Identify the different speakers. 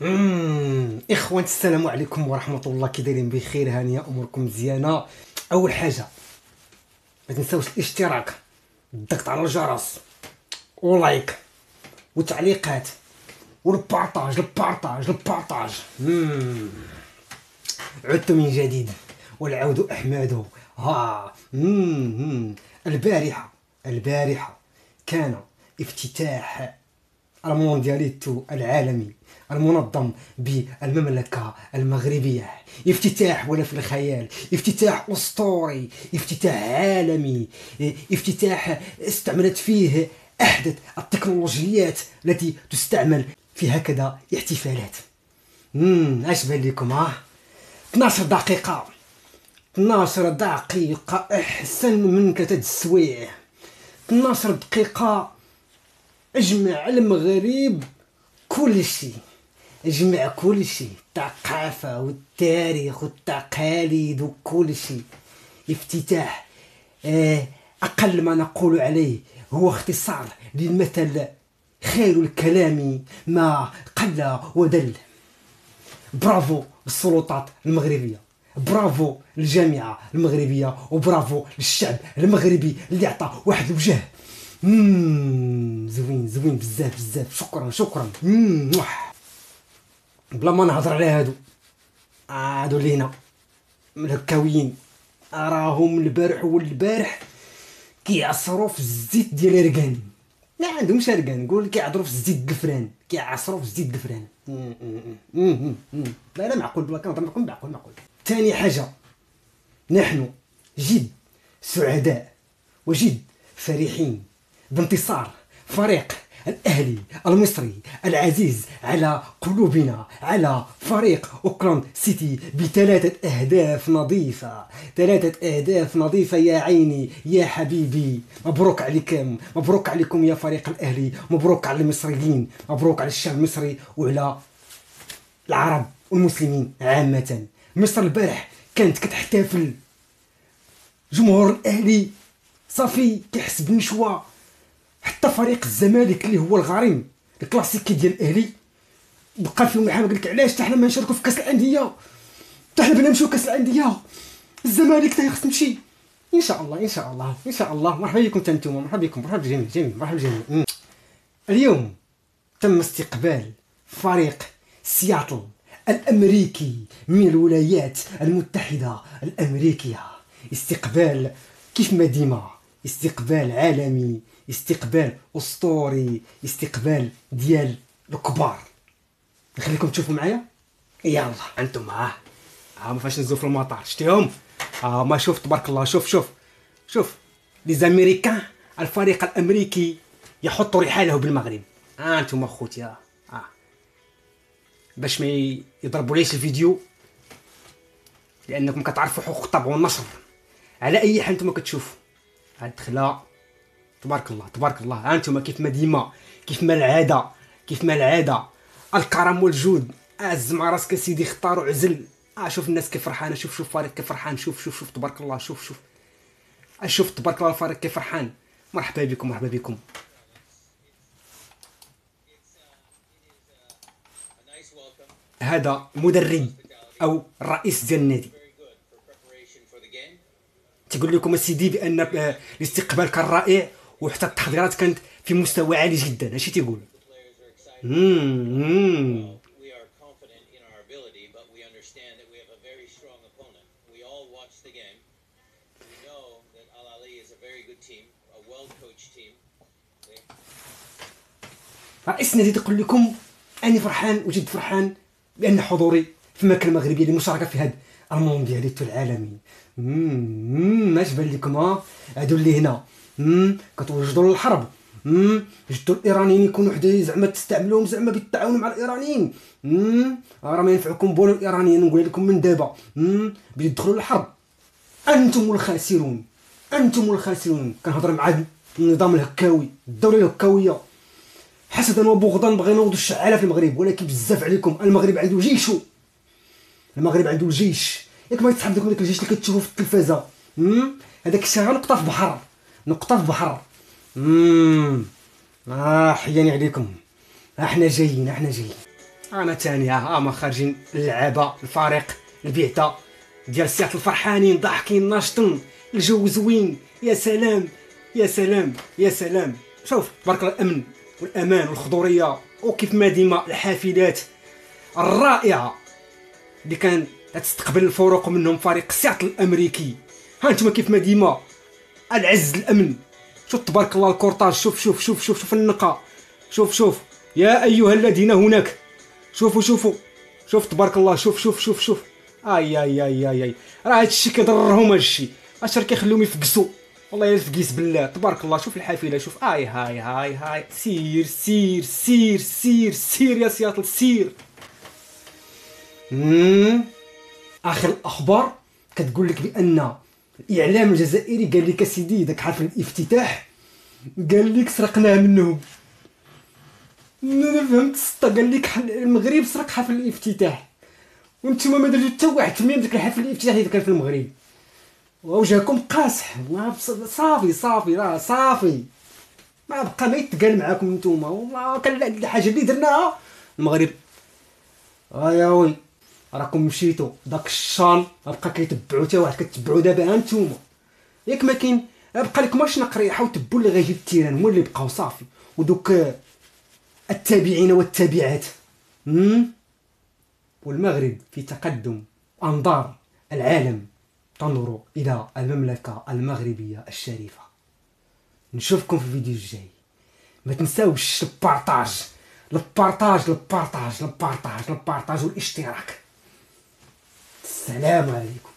Speaker 1: اخوان السلام عليكم ورحمه الله، كي دايرين؟ بخير؟ هانيه اموركم مزيانه؟ اول حاجه ما تنساوش الاشتراك، الضغط على الجرس، ولايك وتعليقات والبارطاج. عدت من جديد والعود احمد. ها البارحه كان افتتاح الموندياليتو العالمي المنظم بالمملكة المغربية. افتتاح ولا في الخيال، افتتاح أسطوري، افتتاح عالمي، افتتاح استعملت فيه أحدث التكنولوجيات التي تستعمل في هكذا احتفالات. اش بان لكم؟ 12 دقيقة 12 دقيقة أحسن من 3 سوايع. 12 دقيقة اجمع المغرب كل شيء، اجمع كل شيء، الثقافة والتاريخ والتقاليد وكل شيء. افتتاح أقل ما نقول عليه هو اختصار للمثل: خير الكلام ما قل ودل. برافو للسلطات المغربية، برافو للجامعة المغربية، وبرافو للشعب المغربي اللي عطى واحد الوجه. زوين بزاف. شكرا. بلا ما نهضر على هادو اللي هنا الهكاويين، راهم البارح والبارح كيعصروا في الزيت ديال الركان. ما عندهمش ركان، نقول كيعصروا في الزيت الدفران، كيعصروا في الزيت الدفران. لا معقول، بلا كنهضر معقول. ثاني حاجه، نحن جد سعداء وجد فرحين بانتصار فريق الأهلي المصري العزيز على قلوبنا، على فريق أوكلاند سيتي ب3 أهداف نظيفة. 3 أهداف نظيفة يا عيني يا حبيبي. مبروك عليكم يا فريق الأهلي، مبروك على المصريين، مبروك على الشعب المصري وعلى العرب والمسلمين عامة. مصر البارح كانت كتحتفل، جمهور الأهلي صافي كيحس بنشوة. حتى فريق الزمالك اللي هو الغريم الكلاسيكي ديال الاهلي بقى فيهم الحال. قال لك علاش حتى حنا ما نشاركوا في كاس الانديه؟ حتى حنا بغينا نمشيو كاس الانديه، الزمالك تا خص تمشي. ان شاء الله. مرحبا بكم حتى نتوما، مرحبا بالجميع. اليوم تم استقبال فريق سياتل الامريكي من الولايات المتحده الامريكيه. استقبال كيف ما ديما، استقبال عالمي، استقبال اسطوري، استقبال ديال الكبار. نخليكم تشوفوا معايا. يلا انتم ما فاش نزلوا في المطار شتيهم. ما شوف تبارك الله. شوف لي زاميريكان، الفريق الامريكي يحط رحاله بالمغرب. انتم اخوتي باش ما يضربوا الفيديو، لانكم كتعرفوا حقوق الطبع والنشر. على اي حال انتم كتشوفوا هاد الدخله تبارك الله. انتم كيف ما ديما، كيف ما العاده الكرم والجود. زعما راسك سيدي اختار وعزل. شوف الناس كيف فرحانه، شوف الفريق كيف فرحان. شوف تبارك الله. شوف تبارك الله الفريق كيف فرحان. مرحبا بكم. هذا مدرب او الرئيس ديال النادي تقول لكم السيدي بان الاستقبال كان رائع، وحتى التحضيرات كانت في مستوى عالي جدا. هادشي تيقول. رئيس النادي تقول لكم اني فرحان وجد فرحان بان حضوري في المملكه المغربيه للمشاركه في هذا الموندياليتو العالمي. اش بان لكم؟ هادو اللي هنا كتوجدوا للحرب. جدوا الايرانيين يكونوا حدايا، زعما تستعملوهم زعما بالتعاون مع الايرانيين. راه ما ينفعكم بولو الايرانيين. نقول لكم من دابا بلي تدخلوا للحرب انتم الخاسرون. كنهضر مع النظام الهكاوي، الدوله الهكاويه. حسدا وبغضا بغينا نوضوا الشعاله في المغرب، ولكن بزاف عليكم المغرب عنده جيشو. الجيش ياك ما يتسحب داك الجيش اللي كتشوفوا في التلفازه. هذاك الشيء غير نقطه في بحر. حياني عليكم. احنا جايين. انا تاني ما خارجين اللعابه الفريق البعثه ديال سياط الفرحانين ضاحكين ناشطين الجو زوين. يا سلام يا سلام يا سلام. شوف تبارك الله الامن والامان والخضوريه وكيف ما ديما الحافلات الرائعه اللي كان تستقبل الفروق منهم فريق سياط الامريكي. ها انتم كيف ما ديما العز الامن. شوف تبارك الله الكورتاج. شوف شوف شوف شوف شوف النقا. شوف شوف يا ايها الذين هناك. شوفوا شوفوا شوف تبارك الله. شوف شوف شوف شوف اي اي اي اي اي. راه هادشي كيضرهم هادشي. اش راه كيخليهم يفقسوا والله الا فقيس بالله تبارك الله. شوف الحافله. شوف هاي سير سير سير سير سير يا سياطل سير. اخر الاخبار كتقول لك بان الاعلام الجزائري قال لك سيدي داك حفل الافتتاح قال لك سرقناه منهم. انا فهمت السطا. قال لك المغرب سرق حفل الافتتاح وانتم ما درتو حتى واحد تميم داك الحفل الافتتاحي اللي كان في المغرب. وجهكم قاصح. صافي صافي راه صافي ما بقى ما يتقال معاكم نتوما. والله كان الحاجه اللي درناها المغرب يا وي راكم مشيتوا داك الشان ما بقى كيتبعوا حتى واحد. كتبعوا دابا انتوما ياك ما كاين بقى لكم واش نقريحه وتبوا اللي غيجيب التيران هما اللي بقاو صافي. ودوك التابعين والتابعات. والمغرب في تقدم. انظار العالم تنظر الى المملكه المغربيه الشريفه. نشوفكم في الفيديو الجاي. ما تنساوش البارطاج والاشتراك. السلام عليكم.